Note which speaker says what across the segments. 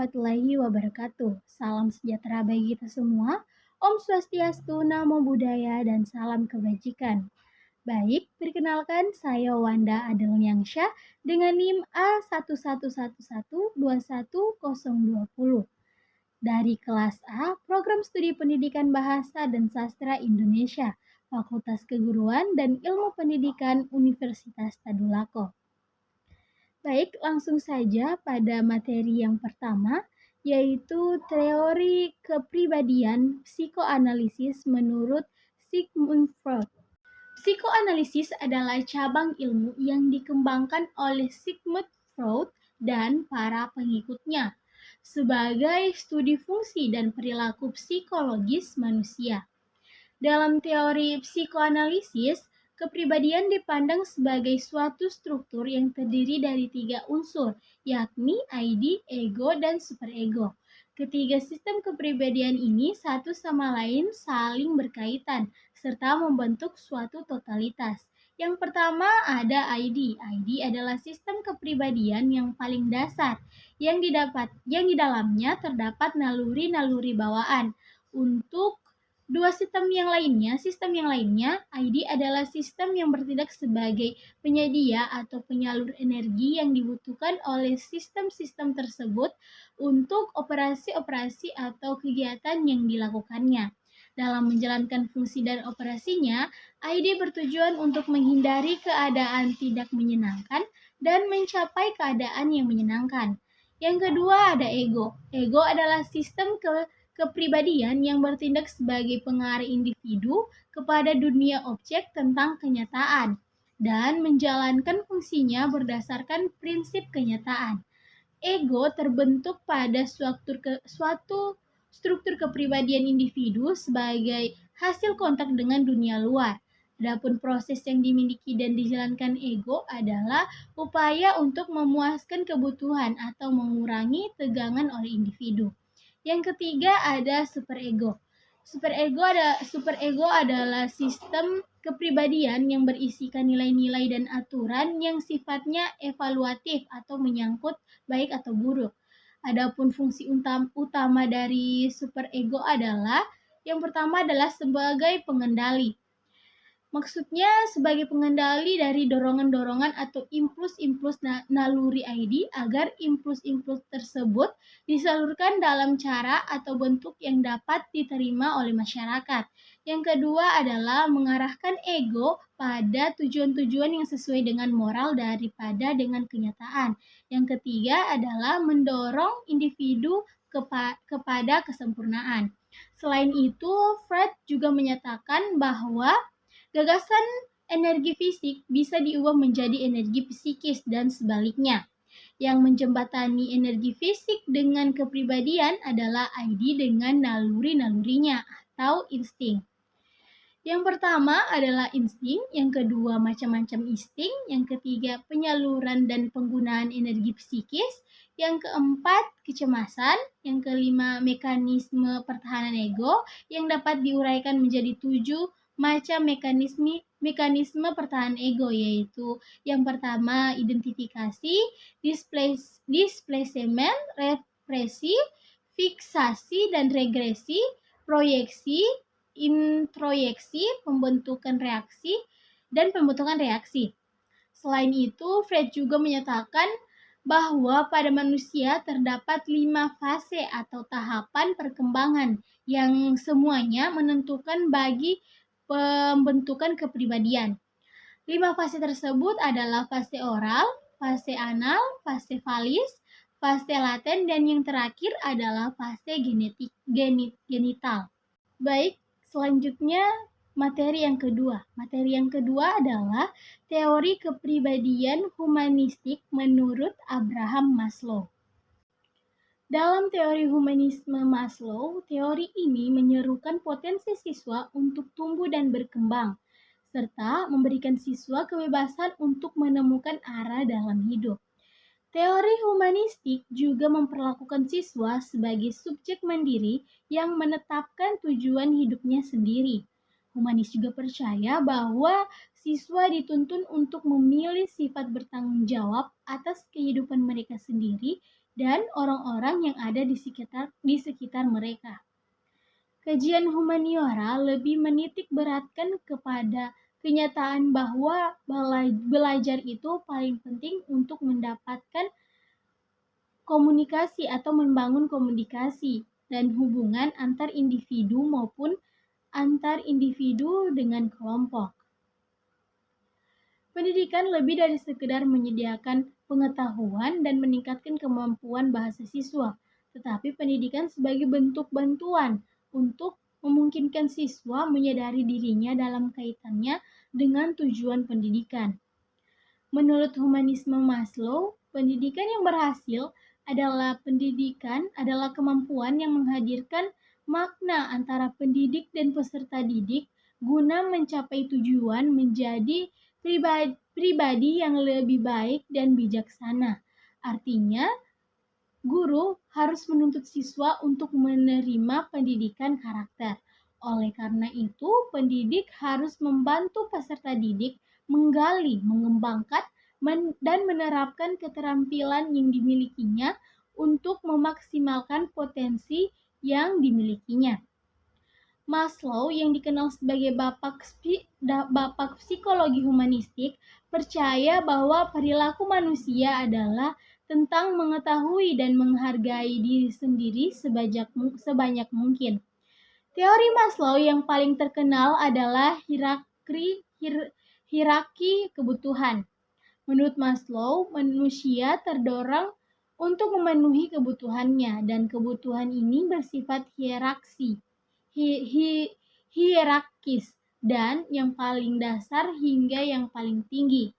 Speaker 1: warahmatullahi wabarakatuh. Salam sejahtera bagi kita semua. Om Swastiastu, Namo Buddhaya, dan salam kebajikan. Baik, perkenalkan saya Wanda Adelniangsyah dengan NIM A111121020 dari kelas A, Program Studi Pendidikan Bahasa dan Sastra Indonesia, Fakultas Keguruan dan Ilmu Pendidikan Universitas Tadulako. Baik, langsung saja pada materi yang pertama, yaitu teori kepribadian psikoanalisis menurut Sigmund Freud. Psikoanalisis adalah cabang ilmu yang dikembangkan oleh Sigmund Freud dan para pengikutnya sebagai studi fungsi dan perilaku psikologis manusia. Dalam teori psikoanalisis, kepribadian dipandang sebagai suatu struktur yang terdiri dari 3 unsur, yakni ID, ego, dan superego. Ketiga sistem kepribadian ini satu sama lain saling berkaitan, serta membentuk suatu totalitas. Yang pertama ada ID. ID adalah sistem kepribadian yang paling dasar, yang di dalamnya terdapat naluri-naluri bawaan. Untuk sistem yang lainnya, ID adalah sistem yang bertindak sebagai penyedia atau penyalur energi yang dibutuhkan oleh sistem-sistem tersebut untuk operasi-operasi atau kegiatan yang dilakukannya. Dalam menjalankan fungsi dan operasinya, ID bertujuan untuk menghindari keadaan tidak menyenangkan dan mencapai keadaan yang menyenangkan. Yang kedua ada ego. Ego adalah sistem kepribadian yang bertindak sebagai pengaruh individu kepada dunia objek tentang kenyataan dan menjalankan fungsinya berdasarkan prinsip kenyataan. Ego terbentuk pada suatu struktur kepribadian individu sebagai hasil kontak dengan dunia luar. Adapun proses yang dimiliki dan dijalankan ego adalah upaya untuk memuaskan kebutuhan atau mengurangi tegangan oleh individu. Yang ketiga ada superego. Superego adalah sistem kepribadian yang berisikan nilai-nilai dan aturan yang sifatnya evaluatif atau menyangkut baik atau buruk. Adapun fungsi utama dari superego adalah yang pertama adalah sebagai pengendali. Maksudnya sebagai pengendali dari dorongan-dorongan atau impuls-impuls naluri ID agar impuls-impuls tersebut disalurkan dalam cara atau bentuk yang dapat diterima oleh masyarakat. Yang kedua adalah mengarahkan ego pada tujuan-tujuan yang sesuai dengan moral daripada dengan kenyataan. Yang ketiga adalah mendorong individu kepada kesempurnaan. Selain itu, Freud juga menyatakan bahwa gagasan energi fisik bisa diubah menjadi energi psikis dan sebaliknya. Yang menjembatani energi fisik dengan kepribadian adalah ID dengan naluri-nalurinya atau insting. Yang pertama adalah insting, yang kedua macam-macam insting, yang ketiga penyaluran dan penggunaan energi psikis, yang keempat kecemasan, yang kelima mekanisme pertahanan ego yang dapat diuraikan menjadi 7 macam mekanisme pertahanan ego, yaitu yang pertama identifikasi, displacement, represi, fiksasi dan regresi, proyeksi, introyeksi, pembentukan reaksi, dan pembentukan reaksi. Selain itu, Freud juga menyatakan bahwa pada manusia terdapat 5 fase atau tahapan perkembangan yang semuanya menentukan bagi pembentukan kepribadian. 5 fase tersebut adalah fase oral, fase anal, fase valis, fase laten, dan yang terakhir adalah fase genital. Baik, selanjutnya materi yang kedua. Materi yang kedua adalah teori kepribadian humanistik menurut Abraham Maslow. Dalam teori humanisme Maslow, teori ini menyerukan potensi siswa untuk tumbuh dan berkembang, serta memberikan siswa kebebasan untuk menemukan arah dalam hidup. Teori humanistik juga memperlakukan siswa sebagai subjek mandiri yang menetapkan tujuan hidupnya sendiri. Humanis juga percaya bahwa siswa dituntun untuk memilih sifat bertanggung jawab atas kehidupan mereka sendiri dan orang-orang yang ada di sekitar mereka. Kajian humaniora lebih menitik beratkan kepada kenyataan bahwa belajar itu paling penting untuk mendapatkan komunikasi atau membangun komunikasi dan hubungan antar individu maupun antar individu dengan kelompok. Pendidikan lebih dari sekedar menyediakan pengetahuan dan meningkatkan kemampuan bahasa siswa, tetapi pendidikan sebagai bentuk bantuan untuk memungkinkan siswa menyadari dirinya dalam kaitannya dengan tujuan pendidikan. Menurut humanisme Maslow, pendidikan yang berhasil adalah kemampuan yang menghadirkan makna antara pendidik dan peserta didik guna mencapai tujuan menjadi pribadi yang lebih baik dan bijaksana. Artinya, guru harus menuntut siswa untuk menerima pendidikan karakter. Oleh karena itu, pendidik harus membantu peserta didik menggali, mengembangkan, dan menerapkan keterampilan yang dimilikinya untuk memaksimalkan potensi yang dimilikinya. Maslow yang dikenal sebagai bapak psikologi humanistik percaya bahwa perilaku manusia adalah tentang mengetahui dan menghargai diri sendiri sebanyak mungkin. Teori Maslow yang paling terkenal adalah hierarki kebutuhan. Menurut Maslow, manusia terdorong untuk memenuhi kebutuhannya dan kebutuhan ini bersifat hierarkis dan yang paling dasar hingga yang paling tinggi.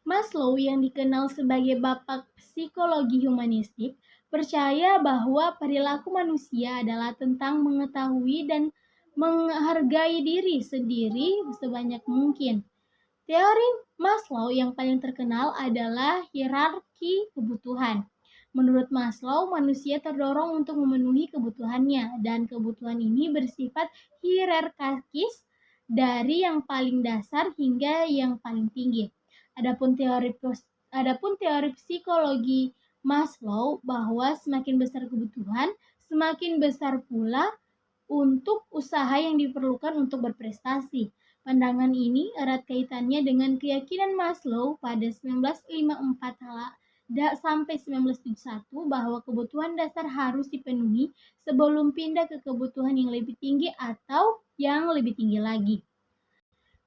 Speaker 1: Maslow yang dikenal sebagai bapak psikologi humanistik percaya bahwa perilaku manusia adalah tentang mengetahui dan menghargai diri sendiri sebanyak mungkin. Teori Maslow yang paling terkenal adalah hierarki kebutuhan. Menurut Maslow, manusia terdorong untuk memenuhi kebutuhannya dan kebutuhan ini bersifat hierarkis dari yang paling dasar hingga yang paling tinggi. Adapun teori psikologi Maslow bahwa semakin besar kebutuhan, semakin besar pula untuk usaha yang diperlukan untuk berprestasi. Pandangan ini erat kaitannya dengan keyakinan Maslow pada 1954 sampai 1971 bahwa kebutuhan dasar harus dipenuhi sebelum pindah ke kebutuhan yang lebih tinggi atau yang lebih tinggi lagi.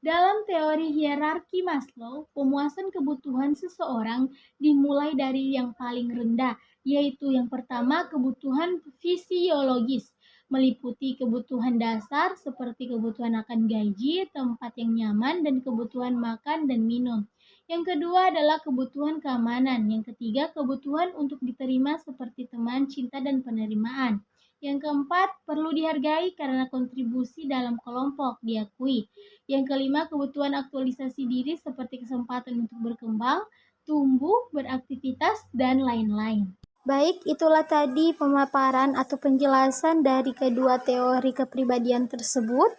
Speaker 1: Dalam teori hierarki Maslow, pemuasan kebutuhan seseorang dimulai dari yang paling rendah, yaitu yang pertama kebutuhan fisiologis, meliputi kebutuhan dasar seperti kebutuhan akan gaji, tempat yang nyaman, dan kebutuhan makan dan minum. Yang kedua adalah kebutuhan keamanan. Yang ketiga, kebutuhan untuk diterima seperti teman, cinta, dan penerimaan. Yang keempat, perlu dihargai karena kontribusi dalam kelompok diakui. Yang kelima, kebutuhan aktualisasi diri seperti kesempatan untuk berkembang, tumbuh, beraktivitas, dan lain-lain.
Speaker 2: Baik, itulah tadi pemaparan atau penjelasan dari kedua teori kepribadian tersebut.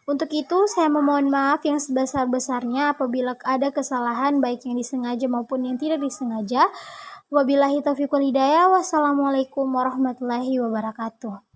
Speaker 2: Untuk itu, saya memohon maaf yang sebesar-besarnya apabila ada kesalahan baik yang disengaja maupun yang tidak disengaja. Wabillahi taufiq wal hidayah. Wassalamualaikum warahmatullahi wabarakatuh.